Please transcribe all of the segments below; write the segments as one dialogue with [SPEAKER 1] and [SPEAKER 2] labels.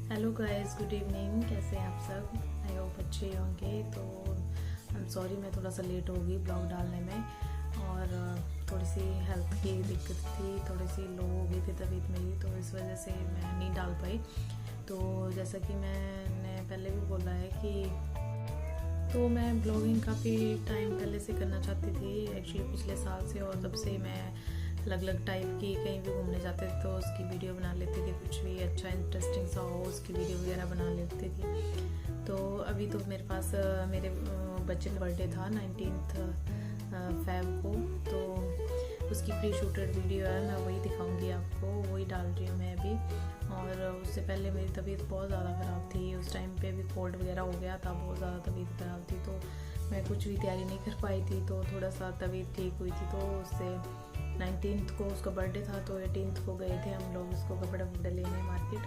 [SPEAKER 1] Hello guys, good evening. कैसे हैं आप सब? आई होप अच्छे होंगे। तो आई एम सॉरी, मैं थोड़ा सा लेट हो गई ब्लॉग डालने में, और थोड़ी सी हेल्थ की दिक्कत थी, थोड़ी सी लो हो गई थी तबीयत मेरी, तो इस वजह से मैं नहीं डाल पाई। तो जैसा कि मैंने पहले भी बोला है कि तो मैं ब्लॉगिंग काफ़ी टाइम पहले से करना चाहती थी, एक्चुअली पिछले साल से, और तब से मैं अलग अलग टाइप की कहीं भी घूमने जाते थे तो उसकी वीडियो बना लेती थी, कुछ भी अच्छा इंटरेस्टिंग सा हो उसकी वीडियो वगैरह बना लेती थी। तो अभी तो मेरे पास मेरे बच्चे का बर्थडे था 19 फेब को, तो उसकी प्री शूटेड वीडियो है, मैं वही दिखाऊंगी आपको, वही डाल रही हूँ मैं अभी। और उससे पहले मेरी तबीयत बहुत ज़्यादा ख़राब थी, उस टाइम पे भी कोल्ड वगैरह हो गया था, बहुत ज़्यादा तबीयत ख़राब थी, तो मैं कुछ भी तैयारी नहीं कर पाई थी। तो थोड़ा सा तबीयत ठीक हुई थी, तो उससे 19 को उसका बर्थडे था, तो 18 को गए थे हम लोग उसको कपड़े वपड़े लेने मार्केट।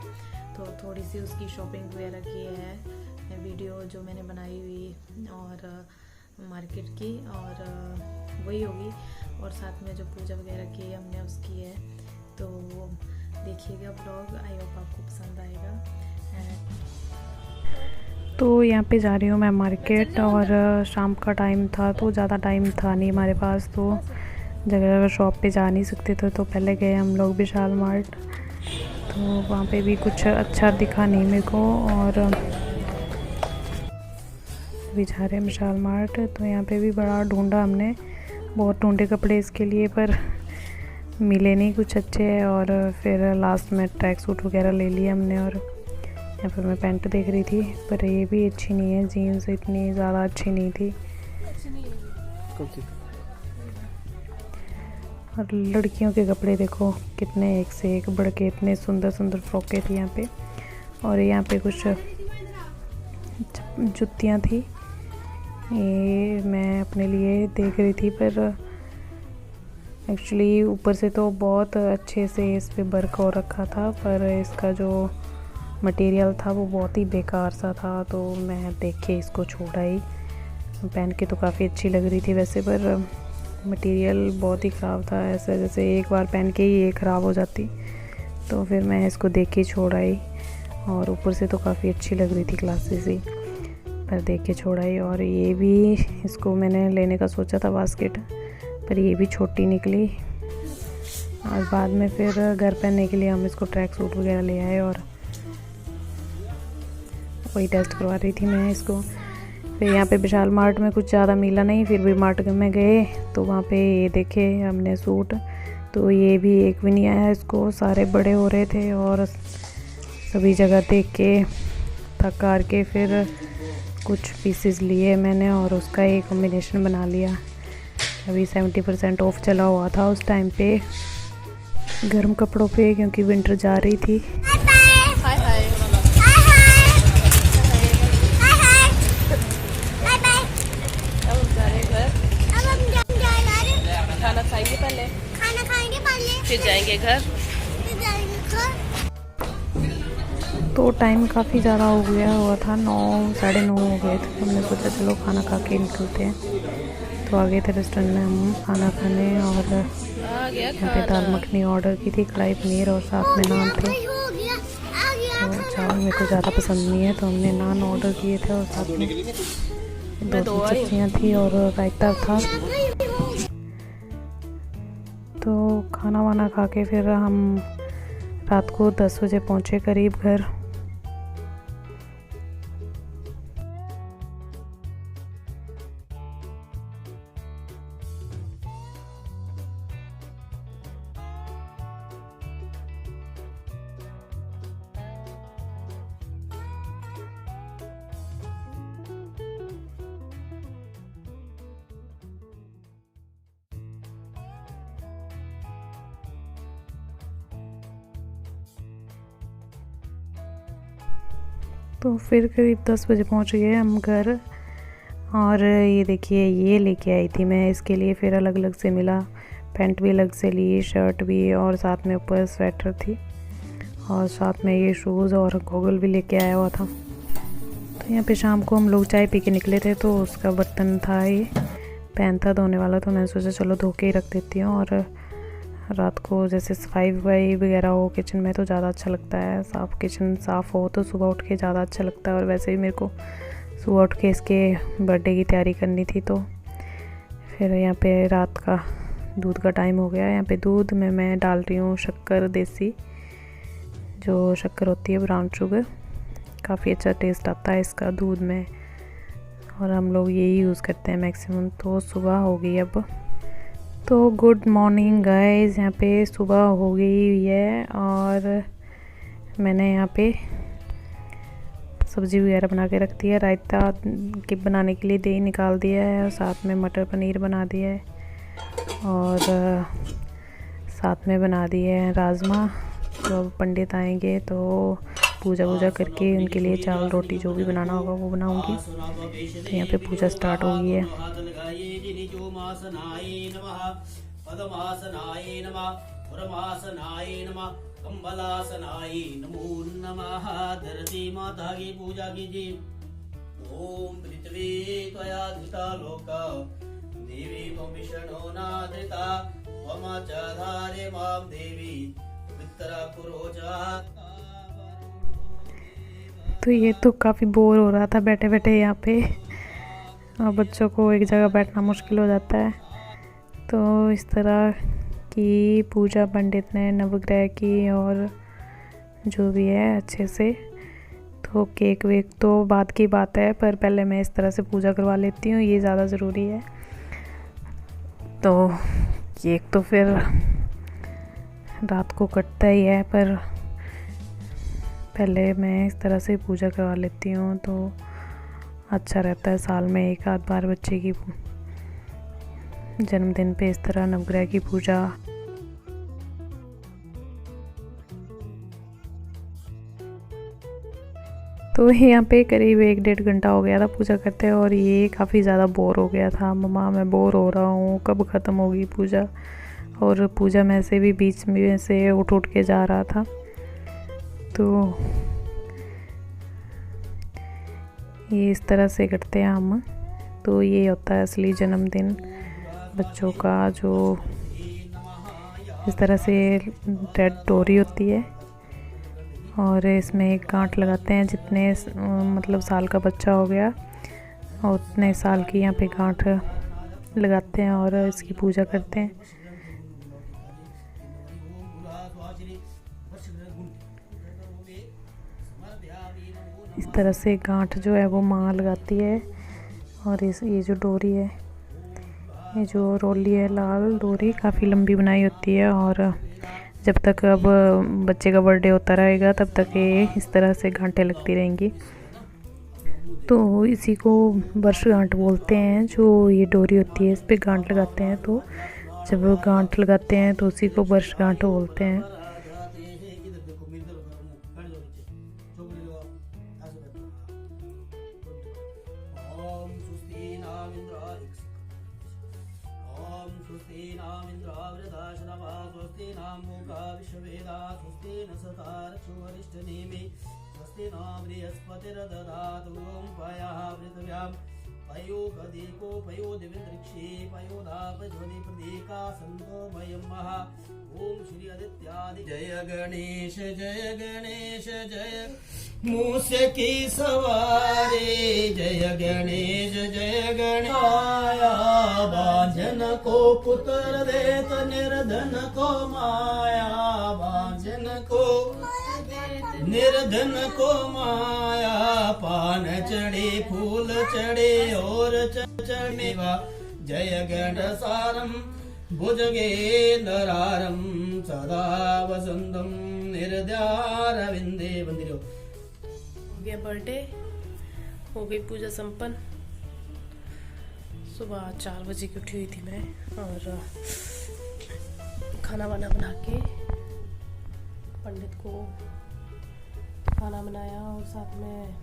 [SPEAKER 1] तो थोड़ी सी उसकी शॉपिंग वगैरह की है वीडियो जो मैंने बनाई हुई और मार्केट की, और वही होगी। और साथ में जो पूजा वगैरह की हमने उसकी है, तो देखिएगा ब्लॉग, आई होप आपको पसंद आएगा। तो यहाँ पे जा रही हूँ मैं मार्केट, और शाम का टाइम था तो ज़्यादा टाइम था नहीं हमारे पास, तो जगह जगह शॉप पे जा नहीं सकते थे, तो पहले गए हम लोग विशाल मार्ट। तो वहाँ पे भी कुछ अच्छा दिखा नहीं मेरे को, और अभी जा रहे हैं विशाल मार्ट। तो यहाँ पे भी बड़ा ढूंढा हमने, बहुत ढूंढे कपड़े इसके लिए, पर मिले नहीं कुछ अच्छे, और फिर लास्ट में ट्रैक सूट वगैरह ले लिए हमने। और यहाँ पर मैं पैंट देख रही थी, पर ये भी अच्छी नहीं है, जीन्स इतनी ज़्यादा अच्छी नहीं थी। और लड़कियों के कपड़े देखो कितने एक से एक बढ़ के, इतने सुंदर सुंदर फ्रॉकें थी यहाँ पे। और यहाँ पे कुछ जुतियाँ थी, ये मैं अपने लिए देख रही थी, पर एक्चुअली ऊपर से तो बहुत अच्छे से इस पे वर्क हो रखा था, पर इसका जो मटेरियल था वो बहुत ही बेकार सा था, तो मैं देख के इसको छोड़ा ही। पहन के तो काफ़ी अच्छी लग रही थी वैसे, पर मटेरियल बहुत ही ख़राब था, ऐसा जैसे एक बार पहन के ही ये ख़राब हो जाती, तो फिर मैं इसको देख के छोड़ा ही। और ऊपर से तो काफ़ी अच्छी लग रही थी, क्लासेस ही, पर देख के छोड़ा ही। और ये भी, इसको मैंने लेने का सोचा था बास्केट, पर ये भी छोटी निकली। और बाद में फिर घर पहनने के लिए हम इसको ट्रैक सूट वगैरह ले आए, और वही टेस्ट करवा रही थी मैं इसको। फिर यहाँ पे विशाल मार्ट में कुछ ज़्यादा मिला नहीं, फिर भी मार्ट में गए तो वहाँ पे ये देखे हमने सूट, तो ये भी एक भी नहीं आया इसको, सारे बड़े हो रहे थे, और सभी जगह देख के थक हार के फिर कुछ पीसेस लिए मैंने, और उसका एक कॉम्बिनेशन बना लिया। अभी 70% ऑफ चला हुआ था उस टाइम पे गर्म कपड़ों पे, क्योंकि विंटर जा रही थी।
[SPEAKER 2] खाना खाएंगे पहले, फिर जाएंगे घर।
[SPEAKER 1] तो टाइम काफ़ी ज़्यादा हो गया हुआ था, 9 साढ़े 9 हो गए थे, तो हमने सोचा चलो खाना खा के निकलते हैं। तो आ गए थे रेस्टोरेंट में हम खाना खाने, और यहाँ पे दाल मखनी ऑर्डर की थी, कढ़ाई पनीर, और साथ में नान थे। तो चावल मेरे को ज़्यादा पसंद नहीं है, तो हमने नान ऑर्डर किए थे, और साथ में 2 सब्जियाँ थी और रायता था। तो खाना वाना खा के फिर हम रात को 10 बजे पहुँचे करीब घर। तो फिर करीब 10 बजे पहुंच गए हम घर। और ये देखिए, ये लेके आई थी मैं इसके लिए, फिर अलग अलग से मिला, पैंट भी अलग से ली, शर्ट भी, और साथ में ऊपर स्वेटर थी, और साथ में ये शूज़ और गॉगल भी लेके आया हुआ था। तो यहाँ पे शाम को हम लोग चाय पी के निकले थे, तो उसका बर्तन था, ये पैन था धोने वाला, तो मैंने सोचा चलो धो के ही रख देती हूँ। और रात को जैसे सफाई वफाई वगैरह हो किचन में तो ज़्यादा अच्छा लगता है। किचन साफ़ हो तो सुबह उठ के ज़्यादा अच्छा लगता है। और वैसे भी मेरे को सुबह उठ के इसके बर्थडे की तैयारी करनी थी, तो फिर यहाँ पे रात का दूध का टाइम हो गया। यहाँ पे दूध में मैं डाल रही हूँ शक्कर, देसी जो शक्कर होती है, ब्राउन शुगर। काफ़ी अच्छा टेस्ट आता है इसका दूध में, और हम लोग यही यूज़ करते हैं मैक्सिमम। तो सुबह हो गई अब, तो गुड मॉर्निंग गाइस। यहाँ पे सुबह हो गई हुई है और मैंने यहाँ पे सब्ज़ी वगैरह बना के रख दी है। रायता के बनाने के लिए दही निकाल दिया है और साथ में मटर पनीर बना दिया है, और साथ में बना दिए हैं राजमा। तो अब पंडित आएंगे तो पूजा वूजा करके उनके लिए चावल रोटी जो भी बनाना होगा वो बनाऊंगी। तो यहाँ पे पूजा स्टार्ट हो गई है।
[SPEAKER 3] कंबलासनाय नमो नमः। धरती माता की पूजा कीजिए। ओम पृथ्वी त्वया धृता लोका देवी त्वं विष्णो नाधृता त्वमचाधारे मां देवी पितरा पुरोचा।
[SPEAKER 1] तो ये तो काफ़ी बोर हो रहा था बैठे बैठे यहाँ पे, और बच्चों को एक जगह बैठना मुश्किल हो जाता है। तो इस तरह की पूजा पंडित ने नवग्रह की और जो भी है अच्छे से। तो केक वेक तो बाद की बात है, पर पहले मैं इस तरह से पूजा करवा लेती हूँ, ये ज़्यादा ज़रूरी है। तो केक तो फिर रात को कटता ही है, पर पहले मैं इस तरह से पूजा करवा लेती हूँ तो अच्छा रहता है। साल में एक आध बार बच्चे की जन्मदिन पे इस तरह नवग्रह की पूजा। तो यहाँ पे करीब 1-1.5 घंटा हो गया था पूजा करते हैं, और ये काफ़ी ज़्यादा बोर हो गया था। मम्मा मैं बोर हो रहा हूँ, कब ख़त्म होगी पूजा। और पूजा में से भी बीच में से उठ के जा रहा था। तो ये इस तरह से करते हैं हम। तो ये होता है असली जन्मदिन बच्चों का, जो इस तरह से रेड डोरी होती है और इसमें एक गांठ लगाते हैं। जितने मतलब साल का बच्चा हो गया और उतने साल की यहाँ पे गांठ लगाते हैं और इसकी पूजा करते हैं। इस तरह से गांठ जो है वो माँ लगाती है, और ये जो डोरी है, ये जो रोली है लाल डोरी, काफ़ी लंबी बनाई होती है। और जब तक अब बच्चे का बर्थडे होता रहेगा तब तक ये इस तरह से गांठें लगती रहेंगी। तो इसी को वर्षगांठ बोलते हैं। जो ये डोरी होती है इस पे गांठ लगाते हैं, तो जब गांठ लगाते हैं तो उसी को वर्षगांठ बोलते हैं।
[SPEAKER 3] पयो कदीको पयो दिव्यंतरिक्षे पयोदापज्वनि प्रदीका संतो भयं महा। ओम श्री आदित्यादि जय गणेश जय मूस की सवारी जय गणेश आया बांझन को पुत्र देत निर्धन को माया निर्धन को माया। पान चढ़े फूल चढ़े और चढ़ेवा जय गणसारम भुजगे नरारम सदा वसंतम निर्द्यार विंदे मंदिरो।
[SPEAKER 2] हो गया बर्थडे, हो गई पूजा संपन्न। सुबह 4 बजे की उठी हुई थी मैं, और खाना वाना बना के पंडित को खाना बनाया, और साथ में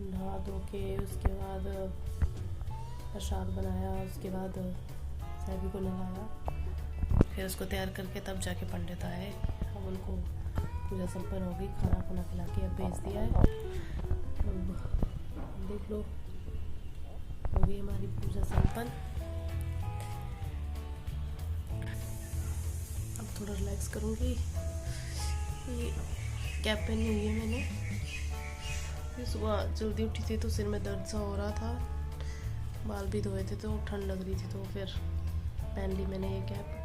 [SPEAKER 2] नहा धो के उसके बाद प्रसाद बनाया। उसके बाद सभी को नहाया, फिर उसको तैयार करके तब जाके पंडित आए। अब उनको पूजा संपन्न हो गई, खाना खुना खिला के अब भेज दिया है। अब देख लो, हो गई हमारी पूजा संपन्न। थोड़ा रिलैक्स करूँगी। ये कैप पहनी हुई है मैंने। फिर सुबह जल्दी उठी थी तो सिर में दर्द सा हो रहा था, बाल भी धोए थे तो ठंड लग रही थी, तो फिर पहन ली मैंने ये कैप।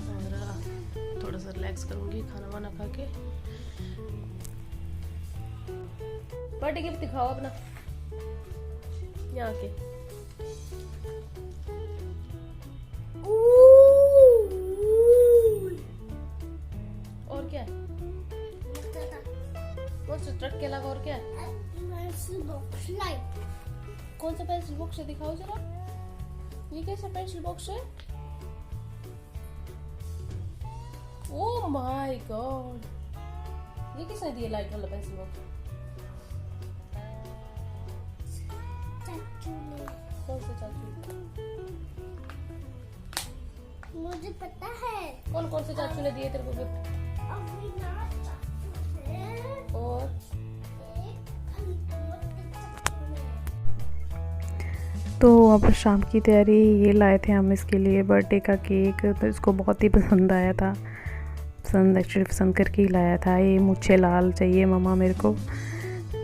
[SPEAKER 2] और थोड़ा सा रिलैक्स करूँगी खाना वाना खा के। बर्थडे गिफ्ट दिखाओ अपना यहाँ के। और क्या है? कौन सा ट्रक के अलावा और क्या है? कौन सा पेंसिल बॉक्स है, दिखाओ जरा। ये कैसा पेंसिल बॉक्स है? ओह माय गॉड, ये किसने दिया लाइट वाला पेंसिल बॉक्स?
[SPEAKER 4] चाचू ने।
[SPEAKER 2] कौन सा चाचू?
[SPEAKER 4] मुझे पता है।
[SPEAKER 2] कौन कौन से चाचू ने दिए तेरे को गिफ्ट?
[SPEAKER 4] अविनाश चाचू है
[SPEAKER 2] और
[SPEAKER 4] एक अंकुर के चाचू ने।
[SPEAKER 1] तो अब शाम की तैयारी, ये लाए थे हम इसके लिए बर्थडे का केक। तो इसको बहुत ही पसंद आया था, एक्चुअली पसंद करके ही लाया था। ये मुझे लाल चाहिए मम्मा मेरे को,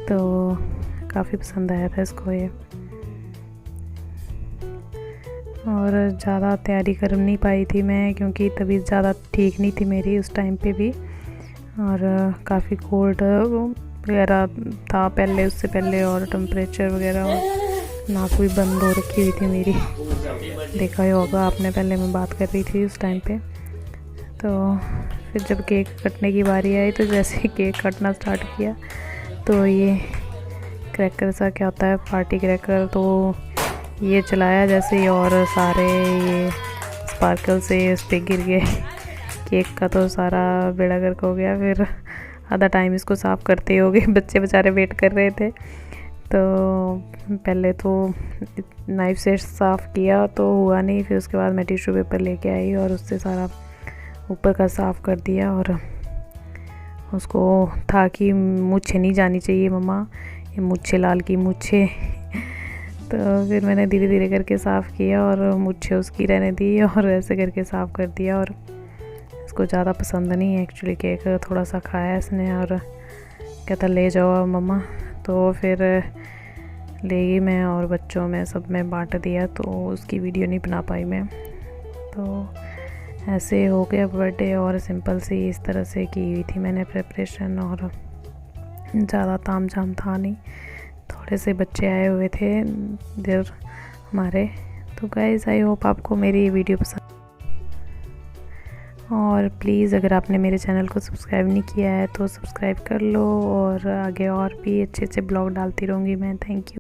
[SPEAKER 1] तो काफ़ी पसंद आया था इसको ये। और ज़्यादा तैयारी कर नहीं पाई थी मैं, क्योंकि तबीयत ज़्यादा ठीक नहीं थी मेरी उस टाइम पे भी, और काफ़ी कोल्ड वगैरह था पहले, उससे पहले, और टेम्परेचर वगैरह, नाक भी बंद हो रखी हुई थी मेरी। देखा ही होगा आपने, पहले मैं बात कर रही थी उस टाइम पे। तो फिर जब केक कटने की बारी आई, तो जैसे ही केक कटना स्टार्ट किया तो ये क्रैकर सा, क्या होता है पार्टी क्रैकर, तो ये चलाया जैसे ही, और सारे ये स्पार्कल से उस पर गिर गए केक का, तो सारा बेड़ा गर्क हो गया। फिर आधा टाइम इसको साफ़ करते हो गए, बच्चे बेचारे वेट कर रहे थे। तो पहले तो नाइफ़ से साफ़ किया तो हुआ नहीं, फिर उसके बाद मैं टिश्यू पेपर लेके आई और उससे सारा ऊपर का साफ़ कर दिया। और उसको था कि मुझे नहीं जानी चाहिए मम्मा, ये मुझे लाल की मुझे। तो फिर मैंने धीरे धीरे करके साफ़ किया और मुझे उसकी रहने दी, और ऐसे करके साफ़ कर दिया। और इसको ज़्यादा पसंद नहीं है एक्चुअली केक, थोड़ा सा खाया इसने और कहता ले जाओ मम्मा। तो फिर ले गई मैं और बच्चों में सब में बांट दिया, तो उसकी वीडियो नहीं बना पाई मैं। तो ऐसे हो गया बर्थडे, और सिंपल सी इस तरह से की हुई थी मैंने प्रिपरेशन, और ज़्यादा ताम झाम था नहीं। थोड़े से बच्चे आए हुए थे इधर हमारे। तो गाइस आई होप आपको मेरी वीडियो पसंद, और प्लीज़ अगर आपने मेरे चैनल को सब्सक्राइब नहीं किया है तो सब्सक्राइब कर लो, और आगे और भी अच्छे अच्छे ब्लॉग डालती रहूँगी मैं। Thank you.